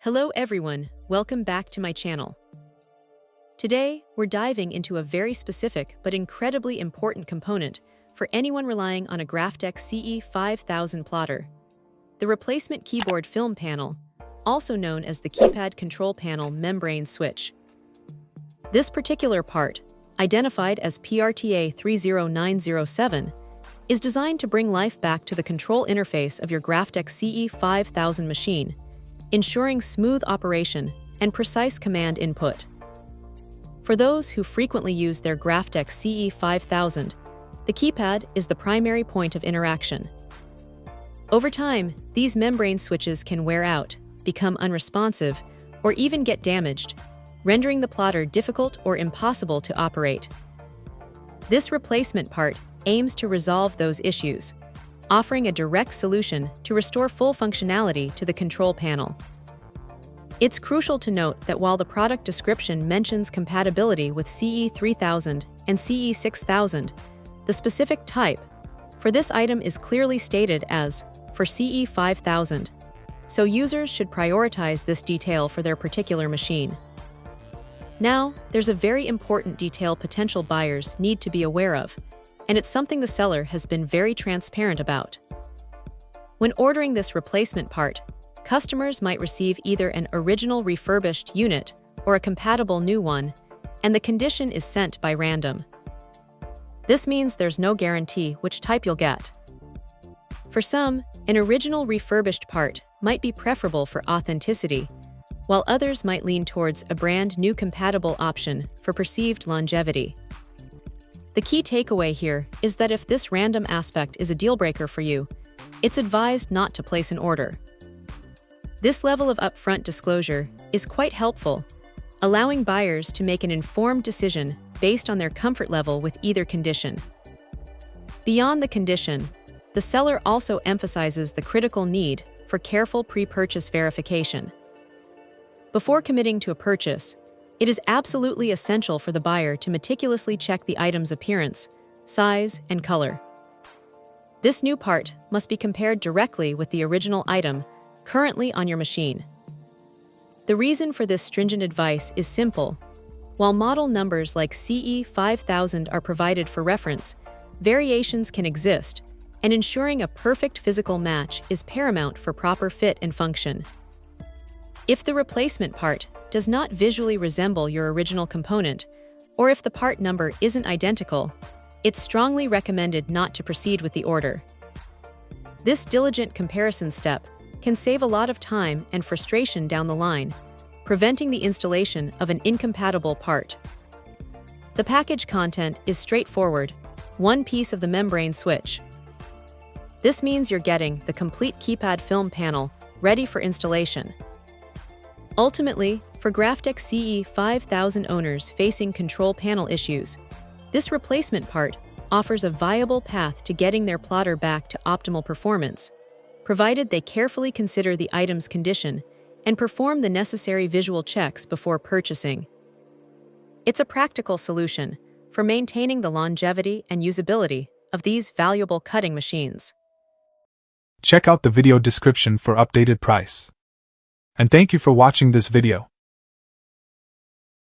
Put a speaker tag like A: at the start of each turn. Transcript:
A: Hello everyone, welcome back to my channel. Today, we're diving into a very specific but incredibly important component for anyone relying on a Graphtec CE5000 plotter. The replacement keyboard film panel, also known as the keypad control panel membrane switch. This particular part, identified as PRTA 30907, is designed to bring life back to the control interface of your Graphtec CE5000 machine, ensuring smooth operation and precise command input. For those who frequently use their Graphtec CE5000, the keypad is the primary point of interaction. Over time, these membrane switches can wear out, become unresponsive, or even get damaged, rendering the plotter difficult or impossible to operate. This replacement part aims to resolve those issues, offering a direct solution to restore full functionality to the control panel. It's crucial to note that while the product description mentions compatibility with CE3000 and CE6000, the specific type for this item is clearly stated as for CE5000, so users should prioritize this detail for their particular machine. Now, there's a very important detail potential buyers need to be aware of, and it's something the seller has been very transparent about. When ordering this replacement part, customers might receive either an original refurbished unit or a compatible new one, and the condition is sent by random. This means there's no guarantee which type you'll get. For some, an original refurbished part might be preferable for authenticity, while others might lean towards a brand new compatible option for perceived longevity. The key takeaway here is that if this random aspect is a deal-breaker for you, it's advised not to place an order. This level of upfront disclosure is quite helpful, allowing buyers to make an informed decision based on their comfort level with either condition. Beyond the condition, the seller also emphasizes the critical need for careful pre-purchase verification. Before committing to a purchase, it is absolutely essential for the buyer to meticulously check the item's appearance, size, and color. This new part must be compared directly with the original item currently on your machine. The reason for this stringent advice is simple. While model numbers like CE5000 are provided for reference, variations can exist, and ensuring a perfect physical match is paramount for proper fit and function. If the replacement part does not visually resemble your original component, or if the part number isn't identical, it's strongly recommended not to proceed with the order. This diligent comparison step can save a lot of time and frustration down the line, preventing the installation of an incompatible part. The package content is straightforward: one piece of the membrane switch. This means you're getting the complete keypad film panel ready for installation. Ultimately, for Graphtec CE5000 owners facing control panel issues, this replacement part offers a viable path to getting their plotter back to optimal performance, provided they carefully consider the item's condition and perform the necessary visual checks before purchasing. It's a practical solution for maintaining the longevity and usability of these valuable cutting machines.
B: Check out the video description for updated price. And thank you for watching this video.